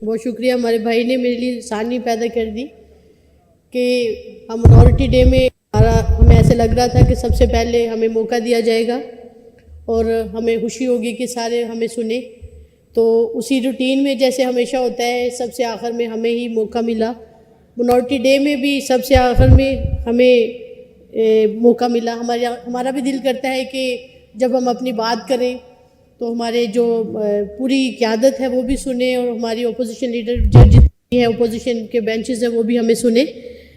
بہت شکریہ، ہمارے بھائی نے میرے لیے ثانی پیدا کر دی کہ ہم منورٹی ڈے میں ہمیں ایسے لگ رہا تھا کہ سب سے پہلے ہمیں موقع دیا جائے گا اور ہمیں خوشی ہوگی کہ سارے ہمیں سنیں. تو اسی روٹین میں جیسے ہمیشہ ہوتا ہے سب سے آخر میں ہمیں ہی موقع ملا. منورٹی ڈے میں بھی سب سے آخر میں ہمیں موقع ملا. ہمارا بھی دل کرتا ہے کہ جب ہم اپنی بات کریں تو ہمارے جو پوری قیادت ہے وہ بھی سنیں اور ہماری اپوزیشن لیڈر جتنی ہے اپوزیشن کے بینچز ہیں وہ بھی ہمیں سنیں.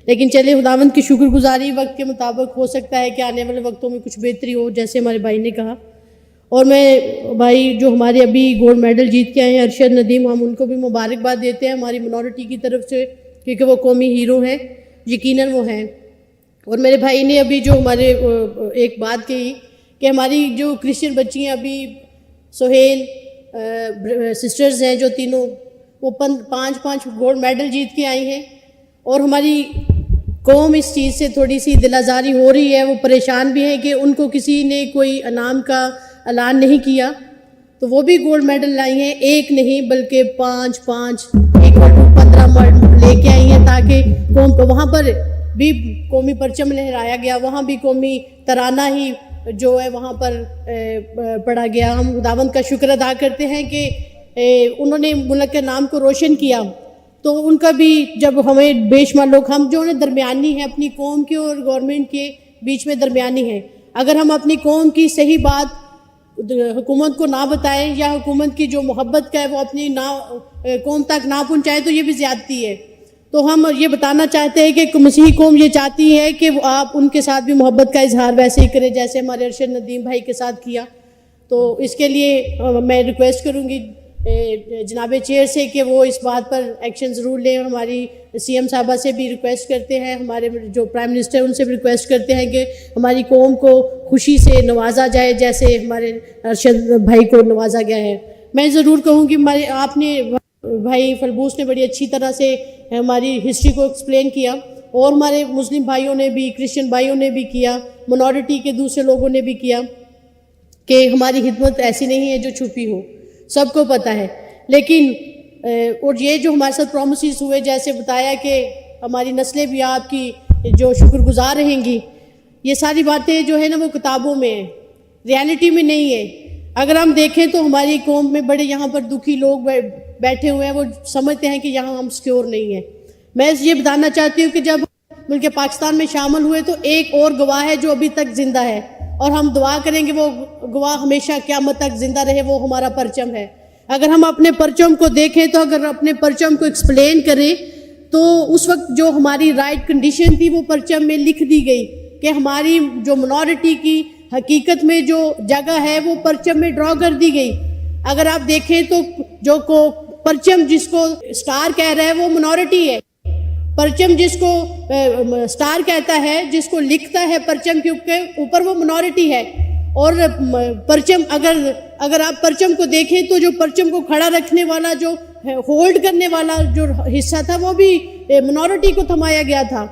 لیکن چلے خداوند کی شکر گزاری وقت کے مطابق ہو سکتا ہے کہ آنے والے وقتوں میں کچھ بہتری ہو، جیسے ہمارے بھائی نے کہا. اور میں بھائی جو ہمارے ابھی گولڈ میڈل جیت کے آئے ہیں ارشد ندیم، ہم ان کو بھی مبارکباد دیتے ہیں ہماری منورٹی کی طرف سے، کیونکہ وہ قومی ہیرو ہیں، یقیناً وہ ہیں. اور میرے بھائی نے ابھی جو ہمارے ایک بات کہی کہ ہماری جو کرسچن بچی ہیں ابھی سہیل سسٹرز ہیں جو تینوں، وہ 5 گولڈ میڈل جیت کے آئی ہیں. اور ہماری قوم اس چیز سے تھوڑی سی دل آزاری ہو رہی ہے، وہ پریشان بھی ہیں کہ ان کو کسی نے کوئی انعام کا اعلان نہیں کیا. تو وہ بھی گولڈ میڈل لائی ہیں، ایک نہیں بلکہ 5 ایک 15 لے کے آئی ہیں، تاکہ قوم کو وہاں پر بھی قومی پرچم لہرایا گیا، وہاں بھی قومی ترانہ ہی جو ہے وہاں پر پڑھا گیا. ہم خداوند کا شکر ادا کرتے ہیں کہ انہوں نے ملک کے نام کو روشن کیا. تو ان کا بھی جب ہمیں بے شمار لوگ، ہم جو درمیانی ہیں اپنی قوم کے اور گورنمنٹ کے بیچ میں درمیانی ہیں، اگر ہم اپنی قوم کی صحیح بات حکومت کو نہ بتائیں یا حکومت کی جو محبت کا ہے وہ اپنی قوم تک نہ پہنچائیں تو یہ بھی زیادتی ہے. تو ہم یہ بتانا چاہتے ہیں کہ مسیحی قوم یہ چاہتی ہے کہ آپ ان کے ساتھ بھی محبت کا اظہار ویسے ہی کریں جیسے ہمارے ارشد ندیم بھائی کے ساتھ کیا. تو اس کے لیے میں ریکویسٹ کروں گی جناب چیئر سے کہ وہ اس بات پر ایکشن ضرور لیں. ہماری سی ایم صاحبہ سے بھی ریکویسٹ کرتے ہیں، ہمارے جو پرائم منسٹر ان سے بھی ریکویسٹ کرتے ہیں کہ ہماری قوم کو خوشی سے نوازا جائے جیسے ہمارے ارشد بھائی کو نوازا گیا ہے. میں ضرور کہوں کہ آپ نے بھائی فلبوس نے بڑی اچھی طرح سے ہماری ہسٹری کو ایکسپلین کیا، اور ہمارے مسلم بھائیوں نے بھی، کرسچن بھائیوں نے بھی کیا، منورٹی کے دوسرے لوگوں نے بھی کیا کہ ہماری خدمت ایسی نہیں ہے جو چھپی ہو، سب کو پتہ ہے. لیکن اور یہ جو ہمارے ساتھ پرومسز ہوئے، جیسے بتایا کہ ہماری نسلیں بھی آپ کی جو شکر گزار رہیں گی، یہ ساری باتیں جو ہے نا وہ کتابوں میں ہیں، ریالٹی میں نہیں ہے. اگر ہم دیکھیں تو ہماری قوم میں بڑے یہاں پر دکھی لوگ بیٹھے ہوئے ہیں، وہ سمجھتے ہیں کہ یہاں ہم سیکیور نہیں ہیں. میں یہ بتانا چاہتی ہوں کہ جب ملک پاکستان میں شامل ہوئے تو ایک اور گواہ ہے جو ابھی تک زندہ ہے، اور ہم دعا کریں کہ وہ گواہ ہمیشہ قیامت تک زندہ رہے، وہ ہمارا پرچم ہے. اگر ہم اپنے پرچم کو دیکھیں تو اگر اپنے پرچم کو ایکسپلین کریں تو اس وقت جو ہماری رائٹ کنڈیشن تھی وہ پرچم میں لکھ دی گئی کہ ہماری جو منورٹی کی حقیقت میں جو جگہ ہے وہ پرچم میں ڈرا کر دی گئی. اگر آپ دیکھیں تو جو پرچم جس کو سٹار کہہ رہا ہے وہ منورٹی ہے، پرچم جس کو سٹار کہتا ہے، جس کو لکھتا ہے پرچم کے اوپر، وہ منورٹی ہے. اور پرچم اگر آپ پرچم کو دیکھیں تو جو پرچم کو کھڑا رکھنے والا، جو ہولڈ کرنے والا جو حصہ تھا وہ بھی منورٹی کو تھمایا گیا تھا.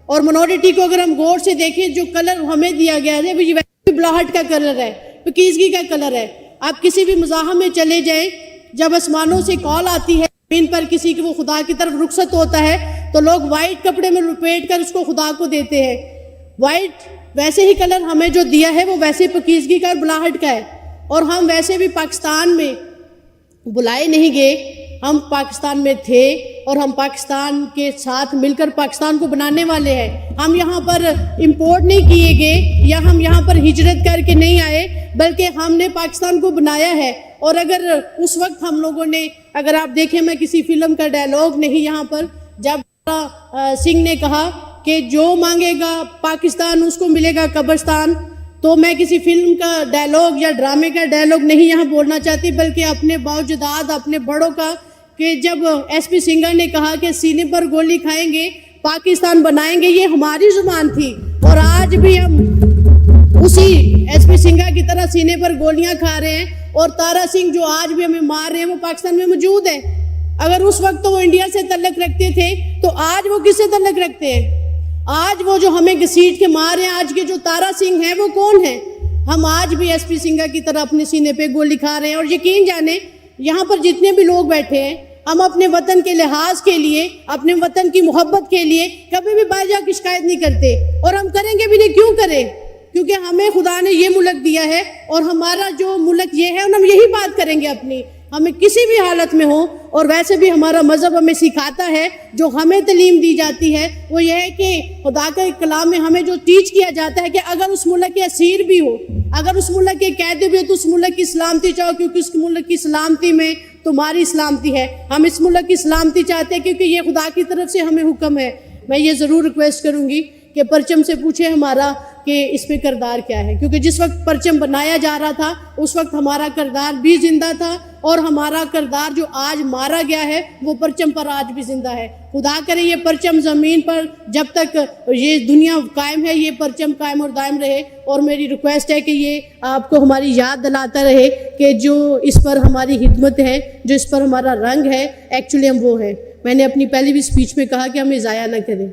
اور منورٹی کو اگر ہم غور سے دیکھیں، جو کلر ہمیں دیا گیا ہے وہ بلاہٹ کا کلر ہے، پکیزگی کا کلر ہے. آپ کسی بھی مزاحم میں چلے جائیں، جب آسمانوں سے کال آتی ہے زمین پر کسی کی وہ خدا کی طرف رخصت ہوتا ہے تو لوگ وائٹ کپڑے میں لپیٹ کر اس کو خدا کو دیتے ہیں. وائٹ ویسے ہی کلر ہمیں جو دیا ہے وہ ویسے پکیزگی کا اور بلاہٹ کا ہے. اور ہم ویسے بھی پاکستان میں بلائے نہیں گئے، ہم پاکستان میں تھے اور ہم پاکستان کے ساتھ مل کر پاکستان کو بنانے والے ہیں. ہم یہاں پر امپورٹ نہیں کیے گئے یا ہم یہاں پر ہجرت کر کے نہیں آئے، بلکہ ہم نے پاکستان کو بنایا ہے. اور اگر اس وقت ہم لوگوں نے، اگر آپ دیکھیں، میں کسی فلم کا ڈائلاگ نہیں یہاں پر، جب سنگھ نے کہا کہ جو مانگے گا پاکستان اس کو ملے گا قبرستان، تو میں کسی فلم کا ڈائلاگ یا ڈرامے کا ڈائلاگ نہیں یہاں بولنا چاہتی، بلکہ اپنے باوجداد اپنے بڑوں کا، کہ جب ایس پی سنگھ نے کہا کہ سینے پر گولی کھائیں گے پاکستان بنائیں گے، یہ ہماری زبان تھی. اور آج بھی ہم اسی ایس پی سنگھا کی طرح سینے پر گولیاں کھا رہے ہیں. اور تارا سنگھ جو آج بھی ہمیں مار رہے ہیں وہ پاکستان میں موجود ہے. اگر اس وقت تو وہ انڈیا سے تعلق رکھتے تھے تو آج وہ کس سے تعلق رکھتے ہیں؟ آج وہ جو ہمیں گھسیٹ کے مار رہے ہیں، آج کے جو تارا سنگھ ہیں وہ کون ہیں؟ ہم آج بھی ایس پی سنگھا کی طرح اپنے سینے پہ گولی کھا رہے ہیں. اور یقین جانیں، یہاں پر جتنے بھی لوگ بیٹھے ہیں، ہم اپنے وطن کے لحاظ کے لیے، اپنے وطن کی محبت کے لیے کبھی بھی باہر جا کے شکایت نہیں کرتے، اور ہم کریں گے بھی نہیں۔ کیوں کریں؟ کیونکہ ہمیں خدا نے یہ ملک دیا ہے، اور ہمارا جو ملک یہ ہے، ہم یہی بات کریں گے اپنی، ہمیں کسی بھی حالت میں ہو۔ اور ویسے بھی ہمارا مذہب ہمیں سکھاتا ہے، جو ہمیں تعلیم دی جاتی ہے وہ یہ ہے کہ خدا کے کلام میں ہمیں جو ٹیچ کیا جاتا ہے کہ اگر اس ملک کے اسیر بھی ہو، اگر اس ملک کے قیدی بھی ہو، تو اس ملک کی سلامتی چاہو، کیونکہ اس ملک کی سلامتی میں تمہاری سلامتی ہے۔ ہم اس ملک کی سلامتی چاہتے ہیں کیونکہ یہ خدا کی طرف سے ہمیں حکم ہے۔ میں یہ ضرور ریکویسٹ کروں گی کہ پرچم سے پوچھے ہمارا کہ اس میں کردار کیا ہے، کیونکہ جس وقت پرچم بنایا جا رہا تھا اس وقت ہمارا کردار بھی زندہ تھا، اور ہمارا کردار جو آج مارا گیا ہے وہ پرچم پر آج بھی زندہ ہے۔ خدا کرے یہ پرچم زمین پر جب تک یہ دنیا قائم ہے، یہ پرچم قائم اور دائم رہے۔ اور میری ریکویسٹ ہے کہ یہ آپ کو ہماری یاد دلاتا رہے کہ جو اس پر ہماری خدمت ہے، جو اس پر ہمارا رنگ ہے، ایکچولی ہم وہ ہیں۔ میں نے اپنی پہلی بھی اسپیچ میں کہا کہ ہمیں ضائع نہ کریں،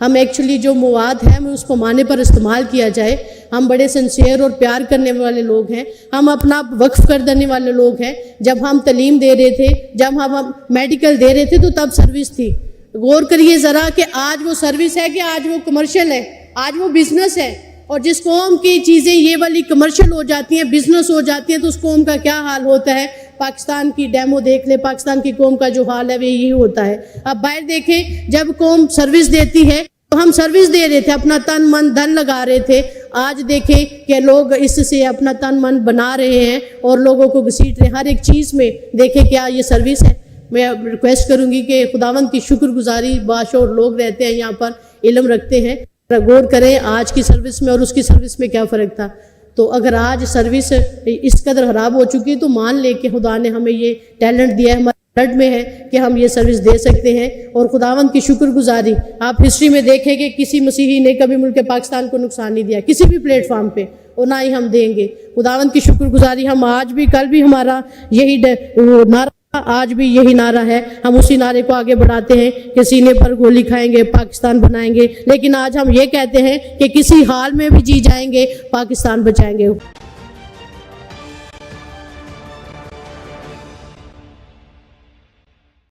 ہم ایکچولی جو مواد ہے ہمیں اس کو معنی پر استعمال کیا جائے۔ ہم بڑے سنسیئر اور پیار کرنے والے لوگ ہیں، ہم اپنا وقف کر دینے والے لوگ ہیں۔ جب ہم تعلیم دے رہے تھے، جب ہم میڈیکل دے رہے تھے تو تب سروس تھی۔ غور کریے ذرا کہ آج وہ سروس ہے کہ آج وہ کمرشل ہے، آج وہ بزنس ہے۔ اور جس قوم کی چیزیں یہ والی کمرشل ہو جاتی ہیں، بزنس ہو جاتی ہیں، تو اس قوم کا کیا حال ہوتا ہے؟ پاکستان کی ڈیمو دیکھ لے، پاکستان کی قوم کا جو حال ہے وہ یہی ہوتا ہے۔ اب باہر دیکھیں، جب قوم سروس دیتی ہے تو ہم سروس دے رہے تھے، اپنا تن من دھن لگا رہے تھے۔ آج دیکھیں کہ لوگ اس سے اپنا تن من بنا رہے ہیں اور لوگوں کو گھسیٹ رہے ہیں ہر ایک چیز میں۔ دیکھیں کیا یہ سروس ہے؟ میں ریکویسٹ کروں گی کہ خداوند کی شکر گزاری، باشعور لوگ رہتے ہیں یہاں پر، علم رکھتے ہیں، غور کریں آج کی سروس میں اور اس کی سروس میں کیا فرق تھا۔ تو اگر آج سروس اس قدر خراب ہو چکی تو مان لے کہ خدا نے ہمیں یہ ٹیلنٹ دیا ہے، ہمارے بلڈ میں ہے کہ ہم یہ سروس دے سکتے ہیں۔ اور خداوند کی شکر گزاری، آپ ہسٹری میں دیکھیں کہ کسی مسیحی نے کبھی ملک پاکستان کو نقصان نہیں دیا کسی بھی پلیٹ فارم پہ، اور نہ ہی ہم دیں گے۔ خداوند کی شکر گزاری، ہم آج بھی، کل بھی ہمارا یہی نعرہ، آج بھی یہی نعرہ ہے، ہم اسی نعرے کو آگے بڑھاتے ہیں کہ سینے پر گولی کھائیں گے، پاکستان بنائیں گے۔ لیکن آج ہم یہ کہتے ہیں کہ کسی حال میں بھی جی جائیں گے، پاکستان بچائیں گے۔